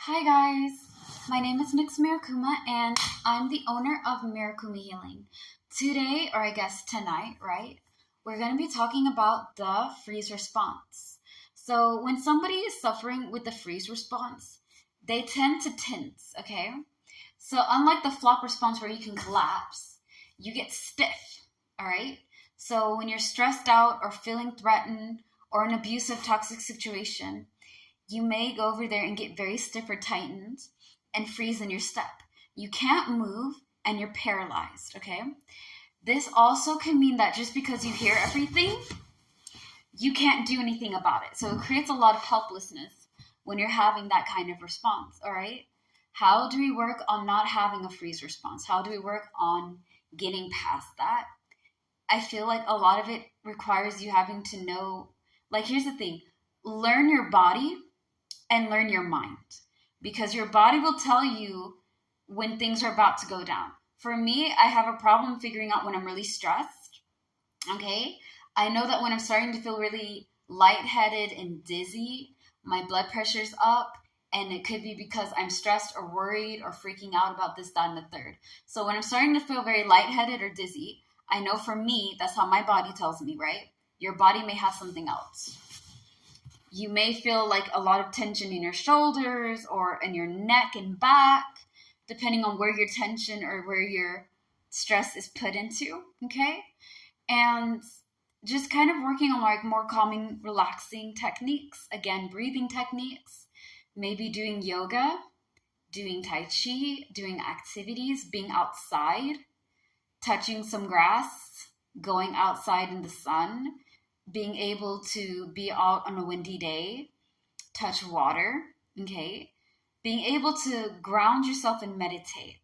Hi guys, my name is Nix Mirakuma and I'm the owner of Mirakuma Healing. Today, or I guess tonight, right, we're going to be talking about the freeze response. So when somebody is suffering with the freeze response, they tend to tense, okay? So unlike the flop response where you can collapse, you get stiff, all right? So when you're stressed out or feeling threatened or an abusive toxic situation, you may go over there and get very stiff or tightened and freeze in your step. You can't move and you're paralyzed, okay? This also can mean that just because you hear everything, you can't do anything about it. So it creates a lot of helplessness when you're having that kind of response, all right? How do we work on not having a freeze response? How do we work on getting past that? I feel like a lot of it requires you having to know, like, here's the thing, learn your body and learn your mind, because your body will tell you when things are about to go down. For me, I have a problem figuring out when I'm really stressed. Okay. I know that when I'm starting to feel really lightheaded and dizzy, my blood pressure's up, and it could be because I'm stressed or worried or freaking out about this, that, and the third. So when I'm starting to feel very lightheaded or dizzy, I know for me, that's how my body tells me, right? Your body may have something else. You may feel like a lot of tension in your shoulders or in your neck and back, depending on where your tension or where your stress is put into, okay? And just kind of working on like more calming, relaxing techniques. Again, breathing techniques, maybe doing yoga, doing Tai Chi, doing activities, being outside, touching some grass, going outside in the sun, being able to be out on a windy day, touch water, okay? Being able to ground yourself and meditate.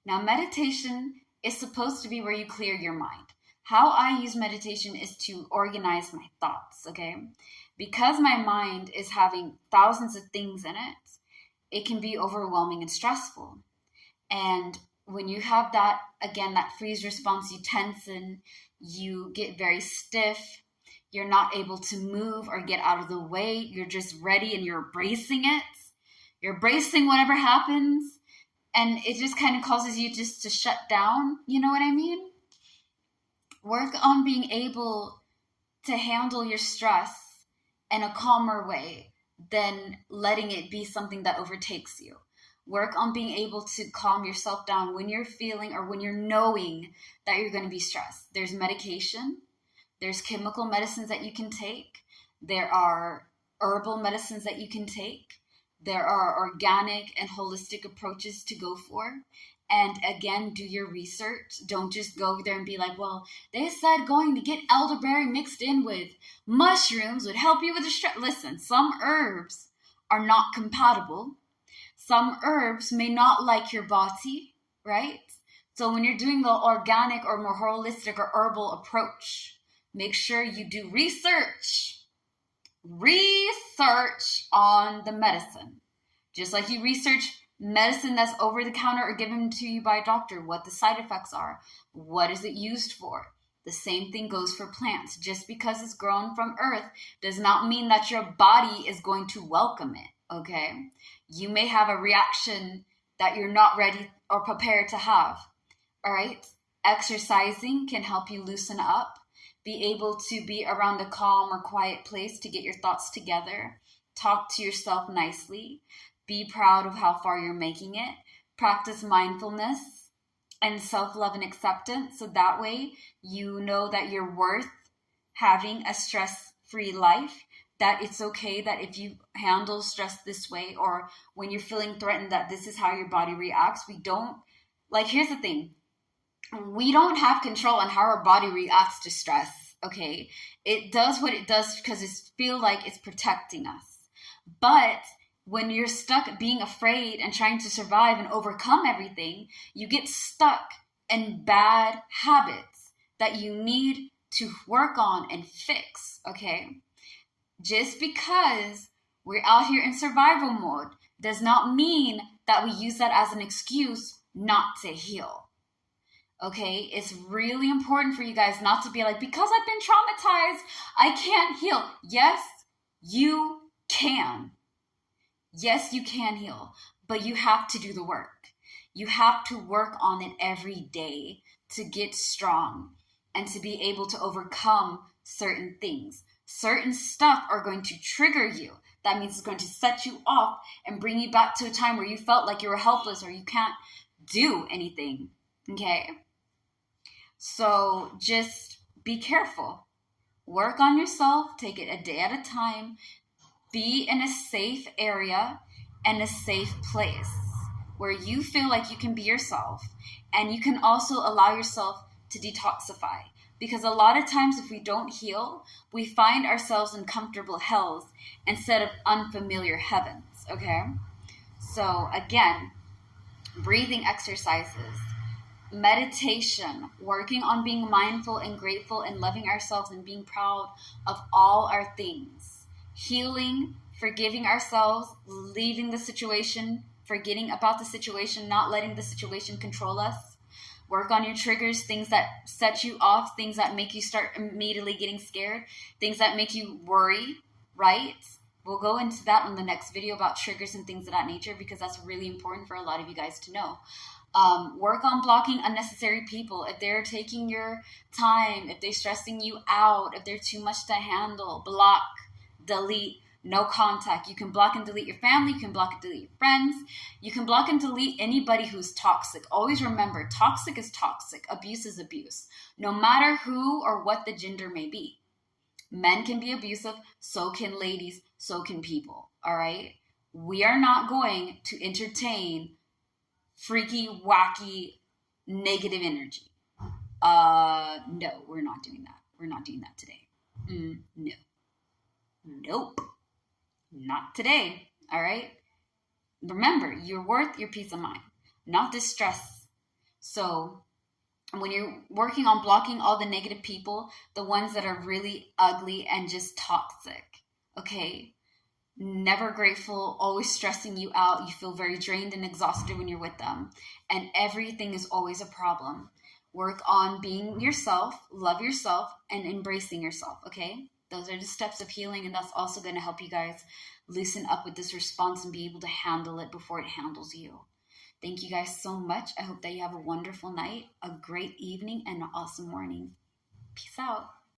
Now, meditation is supposed to be where you clear your mind. How I use meditation is to organize my thoughts, okay? Because my mind is having thousands of things in it, it can be overwhelming and stressful. And when you have that, again, that freeze response, you tense, you get very stiff, you're not able to move or get out of the way. You're just ready and you're bracing it. You're bracing whatever happens. And it just kind of causes you just to shut down. You know what I mean? Work on being able to handle your stress in a calmer way than letting it be something that overtakes you. Work on being able to calm yourself down when you're feeling or when you're knowing that you're going to be stressed. There's medication. There's chemical medicines that you can take. There are herbal medicines that you can take. There are organic and holistic approaches to go for. And again, do your research. Don't just go there and be like, well, they said going to get elderberry mixed in with mushrooms would help you with the stress. Listen, some herbs are not compatible. Some herbs may not like your body, right? So when you're doing the organic or more holistic or herbal approach, make sure you do research. Research on the medicine. Just like you research medicine that's over the counter or given to you by a doctor, what the side effects are, what is it used for. The same thing goes for plants. Just because it's grown from earth does not mean that your body is going to welcome it, okay? You may have a reaction that you're not ready or prepared to have, all right? Exercising can help you loosen up, be able to be around a calm or quiet place to get your thoughts together, talk to yourself nicely, be proud of how far you're making it, practice mindfulness and self-love and acceptance. So that way you know that you're worth having a stress-free life, that it's okay that if you handle stress this way or when you're feeling threatened that this is how your body reacts. Here's the thing. We don't have control on how our body reacts to stress, okay? It does what it does because it feels like it's protecting us. But when you're stuck being afraid and trying to survive and overcome everything, you get stuck in bad habits that you need to work on and fix, okay? Just because we're out here in survival mode does not mean that we use that as an excuse not to heal. Okay, it's really important for you guys not to be like, because I've been traumatized, I can't heal. Yes, you can. Yes, you can heal, but you have to do the work. You have to work on it every day to get strong and to be able to overcome certain things. Certain stuff are going to trigger you. That means it's going to set you off and bring you back to a time where you felt like you were helpless or you can't do anything. Okay? So just be careful. Work on yourself, take it a day at a time. Be in a safe area and a safe place where you feel like you can be yourself, and you can also allow yourself to detoxify. Because a lot of times, if we don't heal, we find ourselves in comfortable hells instead of unfamiliar heavens. Okay? So, again, breathing exercises, meditation, working on being mindful and grateful and loving ourselves and being proud of all our things, healing, forgiving ourselves, leaving the situation, forgetting about the situation, not letting the situation control us. Work on your triggers, things that set you off, things that make you start immediately getting scared, things that make you worry, right? We'll go into that in the next video about triggers and things of that nature, because that's really important for a lot of you guys to know. Work on blocking unnecessary people. If they're taking your time, if they're stressing you out, if they're too much to handle, block, delete, no contact. You can block and delete your family. You can block and delete your friends. You can block and delete anybody who's toxic. Always remember, toxic is toxic. Abuse is abuse. No matter who or what the gender may be. Men can be abusive, so can ladies, so can people. All right? We are not going to entertain freaky, wacky, negative energy. No, we're not doing that. We're not doing that today. No. Nope. Not today. All right? Remember, you're worth your peace of mind, not this stress. So when you're working on blocking all the negative people, the ones that are really ugly and just toxic, okay? Never grateful, always stressing you out. You feel very drained and exhausted when you're with them. And everything is always a problem. Work on being yourself, love yourself, and embracing yourself, okay? Those are the steps of healing, and that's also going to help you guys loosen up with this response and be able to handle it before it handles you. Thank you guys so much. I hope that you have a wonderful night, a great evening, and an awesome morning. Peace out.